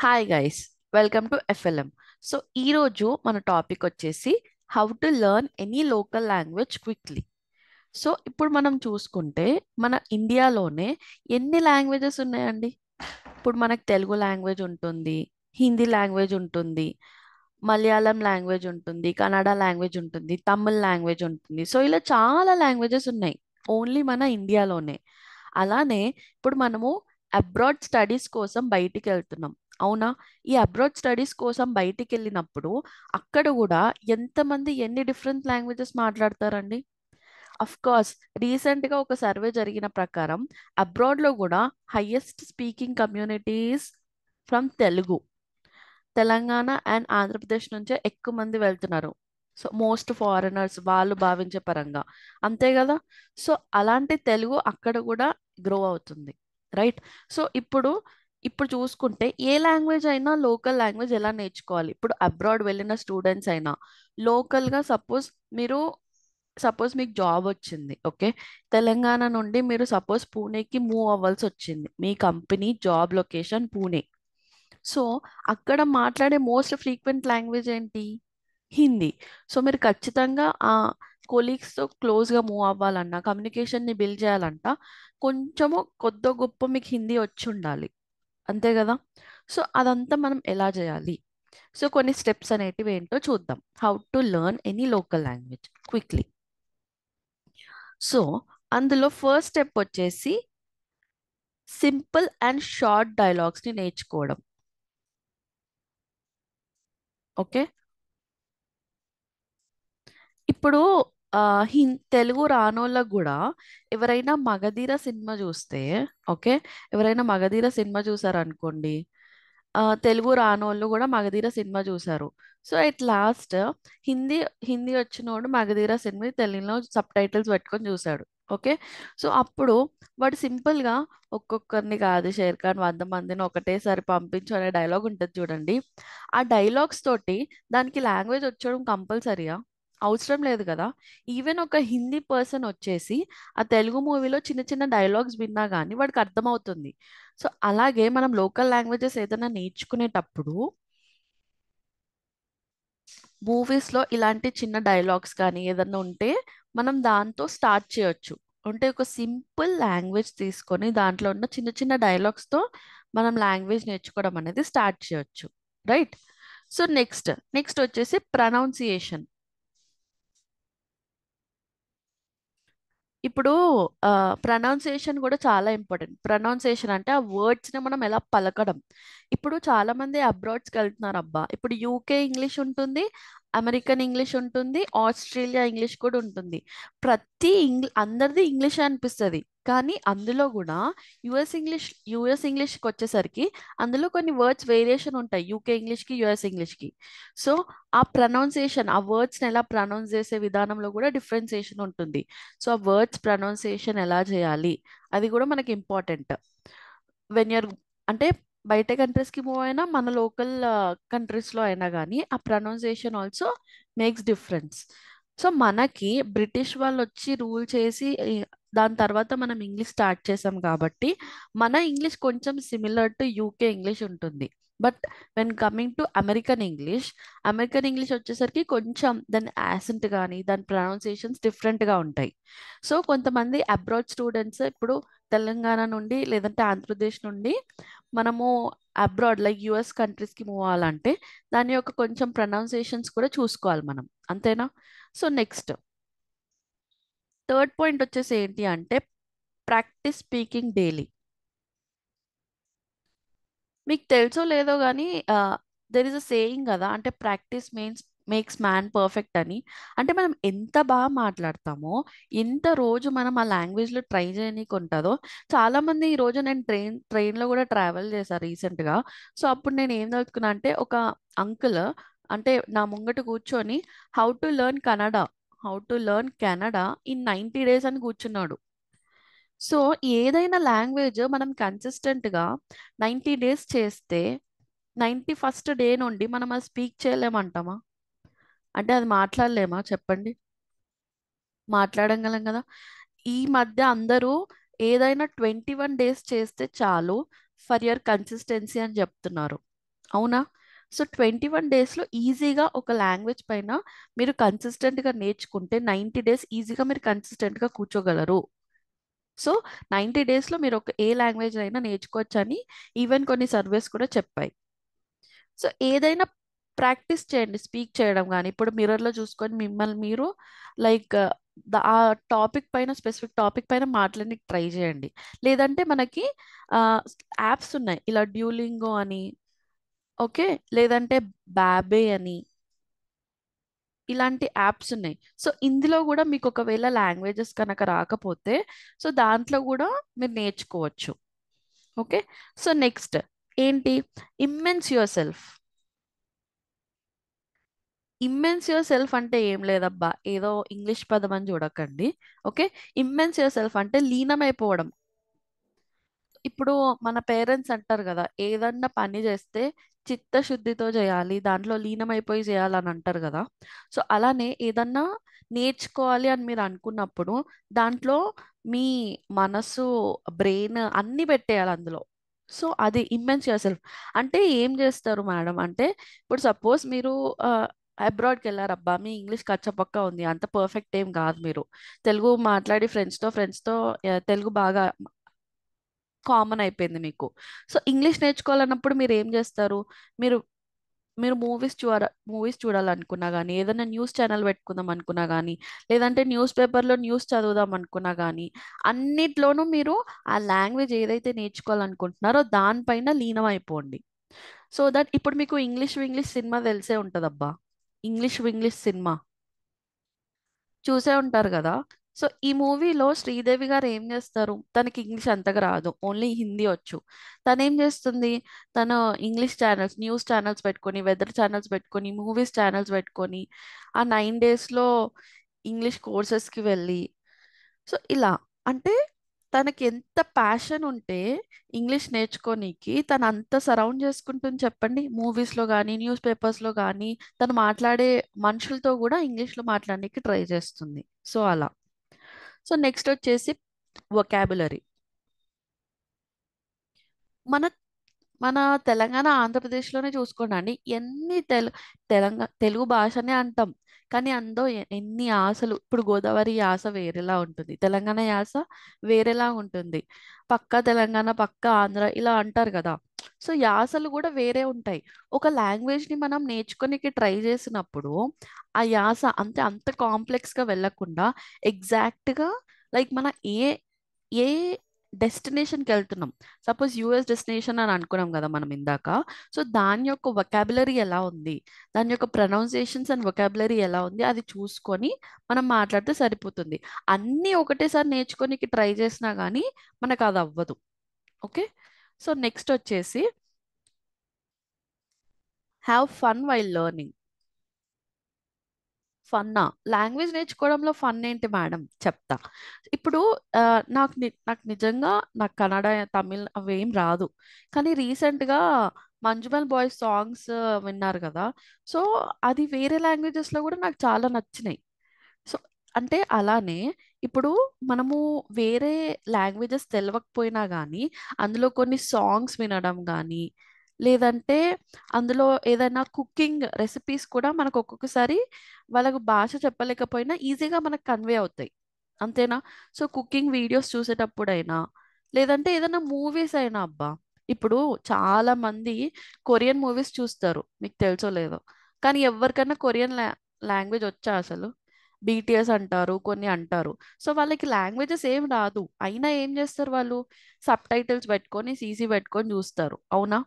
Hi guys, welcome to FLM. So ఈరోజు మన topic వచ్చేసి how to learn any local language quickly. So ఇప్పుడు మనం చూసుకుంటే మన ఇండియాలోనే ఎన్ని లాంగ్వేజెస్ ఉన్నాయండి? ఇప్పుడు మనకు తెలుగు లాంగ్వేజ్ ఉంటుంది, హిందీ లాంగ్వేజ్ ఉంటుంది, మలయాళం లాంగ్వేజ్ ఉంటుంది, కన్నడ లాంగ్వేజ్ ఉంటుంది, తమిళ్ లాంగ్వేజ్ ఉంటుంది. సో ఇలా చాలా లాంగ్వేజెస్ ఉన్నాయి ఓన్లీ మన ఇండియాలోనే. అలానే ఇప్పుడు మనము అబ్రాడ్ స్టడీస్ కోసం బయటికి వెళ్తున్నాం, అవునా? ఈ అబ్రాడ్ స్టడీస్ కోసం బయటికి వెళ్ళినప్పుడు అక్కడ కూడా ఎంతమంది ఎన్ని డిఫరెంట్ లాంగ్వేజెస్ మాట్లాడతారండి? అఫ్ కోర్స్, రీసెంట్ గా ఒక సర్వే జరిగిన ప్రకారం అబ్రాడ్ లో కూడా highest speaking communities from Telugu. Telangana and Andhra Pradesh నుంచే ఎక్కువ మంది వెళ్తున్నారు. సో మోస్ట్ ఫారినర్స్ వాళ్ళు భావించే పరంగా, అంతే కదా? సో అలాంటి తెలుగు అక్కడ కూడా గ్రో అవుతుంది, రైట్? సో ఇప్పుడు చూసుకుంటే ఏ లాంగ్వేజ్ అయినా లోకల్ లాంగ్వేజ్ ఎలా నేర్చుకోవాలి? ఇప్పుడు అబ్రాడ్ వెళ్ళిన స్టూడెంట్స్ అయినా లోకల్గా మీరు సపోజ్ మీకు జాబ్ వచ్చింది, ఓకే? తెలంగాణ నుండి మీరు సపోజ్ పూణేకి మూవ్ అవ్వాల్సి వచ్చింది, మీ company job location Pune. So అక్కడ మాట్లాడే మోస్ట్ ఫ్రీక్వెంట్ లాంగ్వేజ్ ఏంటి? హిందీ. సో మీరు ఖచ్చితంగా ఆ కొలీగ్స్తో క్లోజ్గా మూవ్ అవ్వాలన్నా, కమ్యూనికేషన్ని బిల్డ్ చేయాలంట కొంచెము కొద్ది గొప్ప మీకు హిందీ వచ్చి ఉండాలి, అంతే కదా? సో అదంతా మనం ఎలా చేయాలి? సో కొన్ని స్టెప్స్ అనేటివి ఏంటో చూద్దాం. How to learn any local language quickly. So అందులో ఫస్ట్ స్టెప్ వచ్చేసి సింపుల్ అండ్ షార్ట్ డైలాగ్స్ని నేర్చుకోవడం, ఓకే? ఇప్పుడు ఆ, తెలుగు రానోళ్ళకు కూడా ఎవరైనా మగధీర సినిమా చూస్తే, ఓకే, ఎవరైనా మగధీర సినిమా చూసారనుకోండి, తెలుగు రానోళ్ళు కూడా మగధీర సినిమా చూసారు. So at last Hindi Hindi వచ్చినోడు మగధీర సినిమా తెలుగులో సబ్ టైటిల్స్ పెట్టుకొని చూసాడు, ఓకే? సో అప్పుడు వాడు సింపుల్గా ఒక్కొక్కరిని కాదు షేర్ ఖాన్ 100 మందిని ఒకటేసారి పంపించు అనే డైలాగ్ ఉంటుంది చూడండి. ఆ డైలాగ్స్ తోటి దానికి లాంగ్వేజ్ వచ్చడం కంపల్సరీయా? అవసరం లేదు కదా. ఈవెన్ ఒక హిందీ పర్సన్ వచ్చేసి ఆ తెలుగు మూవీలో చిన్న చిన్న డైలాగ్స్ విన్నా కానీ వాడికి అర్థమవుతుంది. సో అలాగే మనం లోకల్ లాంగ్వేజెస్ ఏదైనా నేర్చుకునేటప్పుడు మూవీస్లో ఇలాంటి చిన్న డైలాగ్స్ కానీ ఏదైనా ఉంటే మనం దాంతో స్టార్ట్ చేయొచ్చు. అంటే ఒక సింపుల్ లాంగ్వేజ్ తీసుకొని దాంట్లో ఉన్న చిన్న చిన్న డైలాగ్స్తో మనం లాంగ్వేజ్ నేర్చుకోవడం అనేది స్టార్ట్ చేయొచ్చు, రైట్? సో నెక్స్ట్ నెక్స్ట్ వచ్చేసి ప్రనౌన్సియేషన్. ఇప్పుడు ప్రనౌన్సియేషన్ కూడా చాలా ఇంపార్టెంట్. ప్రనౌన్సియేషన్ అంటే ఆ వర్డ్స్ని మనం ఎలా పలకడం. ఇప్పుడు చాలా మంది అబ్రాడ్స్కి వెళ్తున్నారు అబ్బా, ఇప్పుడు యూకే ఇంగ్లీష్ ఉంటుంది, అమెరికన్ ఇంగ్లీష్ ఉంటుంది, ఆస్ట్రేలియా ఇంగ్లీష్ కూడా ఉంటుంది. అందరిది ఇంగ్లీష్ అనిపిస్తుంది, కానీ అందులో కూడా యుఎస్ ఇంగ్లీష్కి వచ్చేసరికి అందులో కొన్ని వర్డ్స్ వేరియేషన్ ఉంటాయి యూకే ఇంగ్లీష్కి యుఎస్ ఇంగ్లీష్కి. సో ఆ ప్రనౌన్సియేషన్, ఆ వర్డ్స్ని ఎలా ప్రనౌన్స్ చేసే విధానంలో కూడా డిఫరెన్సియేషన్ ఉంటుంది. సో ఆ వర్డ్స్ ప్రొనౌన్సియేషన్ ఎలా చేయాలి అది కూడా మనకి ఇంపార్టెంట్. వెన్ యూర్ అంటే బయట కంట్రీస్కి మూవ్ అయినా మన లోకల్ కంట్రీస్లో అయినా కానీ ఆ pronunciation also makes difference. So మనకి బ్రిటిష్ వాళ్ళు వచ్చి రూల్ చేసి దాని తర్వాత మనం ఇంగ్లీష్ స్టార్ట్ చేసాం కాబట్టి మన ఇంగ్లీష్ కొంచెం సిమిలర్ టు యూకే ఇంగ్లీష్ ఉంటుంది. But when coming to American English వచ్చేసరికి కొంచెం దాని యాసెంట్ కానీ దాని ప్రొనౌన్సియేషన్స్ డిఫరెంట్గా ఉంటాయి. సో కొంతమంది అబ్రాడ్ స్టూడెంట్స్ ఇప్పుడు తెలంగాణ నుండి లేదంటే ఆంధ్రప్రదేశ్ నుండి మనము అబ్రాడ్ లైక్ యుఎస్ కంట్రీస్కి మూవ్ అవ్వాలంటే దాని యొక్క కొంచెం ప్రొనౌన్సియేషన్స్ కూడా చూసుకోవాలి మనం, అంతేనా? సో నెక్స్ట్ థర్డ్ పాయింట్ వచ్చేసి ఏంటి అంటే ప్రాక్టీస్ స్పీకింగ్ డైలీ. మీకు తెలుసో లేదో కానీ దెర్ ఇస్ అ సేయింగ్ కదా, అంటే ప్రాక్టీస్ మేక్స్ మ్యాన్ పర్ఫెక్ట్ అని. అంటే మనం ఎంత బాగా మాట్లాడతామో, ఎంత రోజు మనం ఆ లాంగ్వేజ్లో ట్రై చేయనీకి ఉంటుందో. చాలామంది ఈ రోజు నేను ట్రైన్లో కూడా ట్రావెల్ చేశాను రీసెంట్గా. సో అప్పుడు నేను ఏం చదువుకున్నా అంటే ఒక అంకుల్ అంటే నా ముంగట కూర్చొని how to learn Canada in 90 days అని కూర్చున్నాడు. సో ఏదైనా లాంగ్వేజ్ మనం కన్సిస్టెంట్గా 90 days చేస్తే 91st డే నుండి మనం అది స్పీక్ చేయలేమంటామా? అంటే అది మాట్లాడలేమా చెప్పండి? మాట్లాడగలం కదా. ఈ మధ్య అందరూ ఏదైనా 21 days చేస్తే చాలు ఫర్ యువర్ కన్సిస్టెన్సీ అని చెప్తున్నారు. అవునా? సో 21 డేస్లో ఈజీగా ఒక లాంగ్వేజ్ పైన మీరు కన్సిస్టెంట్గా నేర్చుకుంటే 90 డేస్ ఈజీగా మీరు కన్సిస్టెంట్గా కూర్చోగలరు. సో 90 డేస్లో మీరు ఒక ఏ లాంగ్వేజ్ అయినా నేర్చుకోవచ్చని ఈవెన్ కొన్ని సర్వేస్ కూడా చెప్పాయి. సో ఏదైనా ప్రాక్టీస్ చేయండి, స్పీక్ చేయడం కానీ. ఇప్పుడు మిర్రర్లో చూసుకొని మిమ్మల్ని మీరు లైక్ ఆ టాపిక్ పైన, స్పెసిఫిక్ టాపిక్ పైన మాట్లాడడానికి ట్రై చేయండి. లేదంటే మనకి యాప్స్ ఉన్నాయి, ఇలా డ్యూలింగో అని, ఓకే, లేదంటే బాబే అని, ఇలాంటి యాప్స్ ఉన్నాయి. సో ఇందులో కూడా మీకు ఒకవేళ లాంగ్వేజెస్ కనుక రాకపోతే సో దాంట్లో కూడా మీరు నేర్చుకోవచ్చు. ఓకే. సో నెక్స్ట్ ఏంటి? Immense your self. Immense your self అంటే ఏం లేదబ్బా, ఏదో ఇంగ్లీష్ పదం అని చూడకండి. ఓకే. ఇమ్మెన్స్ యువర్ సెల్ఫ్ అంటే లీనమైపోవడం. ఇప్పుడు మన పేరెంట్స్ అంటారు కదా, ఏదన్నా పని చేస్తే చిత్తశుద్ధితో చేయాలి, దాంట్లో లీనమైపోయి చేయాలని అంటారు కదా. సో అలానే ఏదన్నా నేర్చుకోవాలి అని మీరు అనుకున్నప్పుడు దాంట్లో మీ మనసు, బ్రెయిన్ అన్ని పెట్టేయాలి అందులో. సో అది ఇమ్మెన్స్ యువర్ సెల్ఫ్. అంటే ఏం చేస్తారు మేడం అంటే, ఇప్పుడు సపోజ్ మీరు అబ్రాడ్కి వెళ్ళారబ్బా, మీ ఇంగ్లీష్ కచ్చపక్క ఉంది, అంత పర్ఫెక్ట్ ఏం కాదు మీరు. తెలుగు మాట్లాడి ఫ్రెండ్స్తో తెలుగు బాగా కామన్ అయిపోయింది మీకు. సో ఇంగ్లీష్ నేర్చుకోవాలన్నప్పుడు మీరు ఏం చేస్తారు? మీరు మీరు మూవీస్ చూడాలనుకున్నా కానీ, ఏదైనా న్యూస్ ఛానల్ పెట్టుకుందాం అనుకున్నా కానీ, లేదంటే న్యూస్ పేపర్లో న్యూస్ చదువుదాం అనుకున్నా కానీ, అన్నిట్లోనూ మీరు ఆ లాంగ్వేజ్ ఏదైతే నేర్చుకోవాలనుకుంటున్నారో దానిపైన లీనం అయిపోండి. సో దట్ ఇప్పుడు మీకు ఇంగ్లీష్ సినిమా తెలిసే ఉంటుందబ్బా. ఇంగ్లీష్ సినిమా చూసే ఉంటారు కదా. సో ఈ మూవీలో శ్రీదేవి గారు ఏం చేస్తారు? తనకి ఇంగ్లీష్ అంతగా రాదు, ఓన్లీ హిందీ వచ్చు. తను ఏం చేస్తుంది? తను ఇంగ్లీష్ ఛానల్స్, న్యూస్ ఛానల్స్ పెట్టుకొని, వెదర్ ఛానల్స్ పెట్టుకొని, మూవీస్ ఛానల్స్ పెట్టుకొని ఆ 9 డేస్లో ఇంగ్లీష్ కోర్సెస్కి వెళ్ళి, సో ఇలా, అంటే తనకి ఎంత ప్యాషన్ ఉంటే ఇంగ్లీష్ నేర్చుకోనీకి తను అంత సరౌండ్ చేసుకుంటుంది చెప్పండి. మూవీస్లో కానీ, న్యూస్ పేపర్స్లో కానీ, తను మాట్లాడే మనుషులతో కూడా ఇంగ్లీష్లో మాట్లాడడానికి ట్రై చేస్తుంది. సో అలా. సో నెక్స్ట్ వచ్చేసి వొకాబులరీ. మన మన తెలంగాణ ఆంధ్రప్రదేశ్లోనే చూసుకోండి, తెలుగు భాషనే అంటాం, కానీ అందులో ఎన్ని యాసలు. ఇప్పుడు గోదావరి యాస వేరేలా ఉంటుంది, తెలంగాణ యాస వేరేలా ఉంటుంది, పక్క తెలంగాణ పక్క ఆంధ్ర ఇలా అంటారు కదా. సో యాసలు కూడా వేరే ఉంటాయి. ఒక లాంగ్వేజ్ని మనం నేర్చుకోనికి ట్రై చేసినప్పుడు ఆ యాస అంత కాంప్లెక్స్గా వెళ్ళకుండా ఎగ్జాక్ట్గా లైక్ మన ఏ ఏ డెస్టినేషన్కి వెళ్తున్నాం. సపోజ్ యుఎస్ డెస్టినేషన్ అని అనుకున్నాం కదా మనం ఇందాక. సో దాని యొక్క వొకాబులరీ ఎలా ఉంది, దాని యొక్క ప్రొనౌన్సియేషన్స్ అండ్ వొకాబులరీ ఎలా ఉంది, అది చూసుకొని మనం మాట్లాడితే సరిపోతుంది. అన్నీ ఒకటేసారి నేర్చుకోనికి ట్రై చేసినా కానీ మనకు అది అవ్వదు. ఓకే. సో నెక్స్ట్ వచ్చేసి హ్యావ్ ఫన్ వైల్ లెర్నింగ్. ఫన్నా? లాంగ్వేజ్ నేర్చుకోవడంలో ఫన్ ఏంటి మేడం, చెప్తా. ఇప్పుడు ఆ, నాకు నిజంగా నాకు కన్నడ, తమిళ్ అవేం రాదు. కానీ రీసెంట్గా మంజుమల్ బాయ్స్ సాంగ్స్ విన్నారు కదా. సో అది వేరే లాంగ్వేజెస్లో కూడా నాకు చాలా నచ్చినాయి. సో అంటే అలానే ఇప్పుడు మనము వేరే లాంగ్వేజెస్ తెలియకపోయినా కానీ అందులో కొన్ని సాంగ్స్ వినడం కానీ, లేదంటే అందులో ఏదైనా కుకింగ్ రెసిపీస్ కూడా మనకు ఒక్కొక్కసారి వాళ్ళకు భాష చెప్పలేకపోయినా ఈజీగా మనకు కన్వే అవుతాయి. అంతేనా? సో కుకింగ్ వీడియోస్ చూసేటప్పుడైనా, లేదంటే ఏదైనా మూవీస్ అయినా అబ్బా. ఇప్పుడు చాలా మంది కొరియన్ మూవీస్ చూస్తారు, మీకు తెలుసో లేదో. కానీ ఎవరికైనా కొరియన్ లాంగ్వేజ్ వచ్చా అసలు? బీటీఎస్ అంటారు, కొన్ని అంటారు. సో వాళ్ళకి లాంగ్వేజెస్ ఏం రాదు, అయినా ఏం చేస్తారు వాళ్ళు? సబ్ టైటిల్స్ పెట్టుకొని, సీసీ పెట్టుకొని చూస్తారు, అవునా?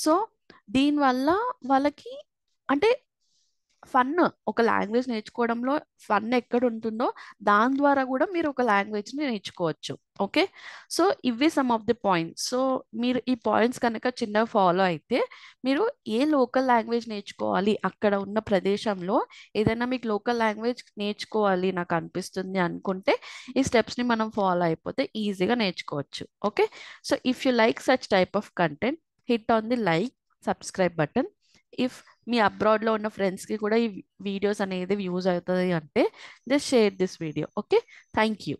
సో దీనివల్ల వాళ్ళకి అంటే ఫన్, ఒక లాంగ్వేజ్ నేర్చుకోవడంలో ఫన్ ఎక్కడ ఉంటుందో దాని ద్వారా కూడా మీరు ఒక లాంగ్వేజ్ని నేర్చుకోవచ్చు. ఓకే. సో ఇవి some of the points. So మీరు ఈ పాయింట్స్ కనుక చిన్నగా ఫాలో అయితే మీరు ఏ లోకల్ లాంగ్వేజ్ నేర్చుకోవాలి, అక్కడ ఉన్న ప్రదేశంలో ఏదైనా మీకు లోకల్ లాంగ్వేజ్ నేర్చుకోవాలి నాకు అనిపిస్తుంది అనుకుంటే ఈ స్టెప్స్ని మనం ఫాలో అయిపోతే ఈజీగా నేర్చుకోవచ్చు. Okay. So if you like such type of content, hit on the like, subscribe button. If మీ అబ్రాడ్లో ఉన్న ఫ్రెండ్స్కి కూడా ఈ వీడియోస్ అనేది యూజ్ అవుతుంది అంటే just share this video. Okay. Thank you.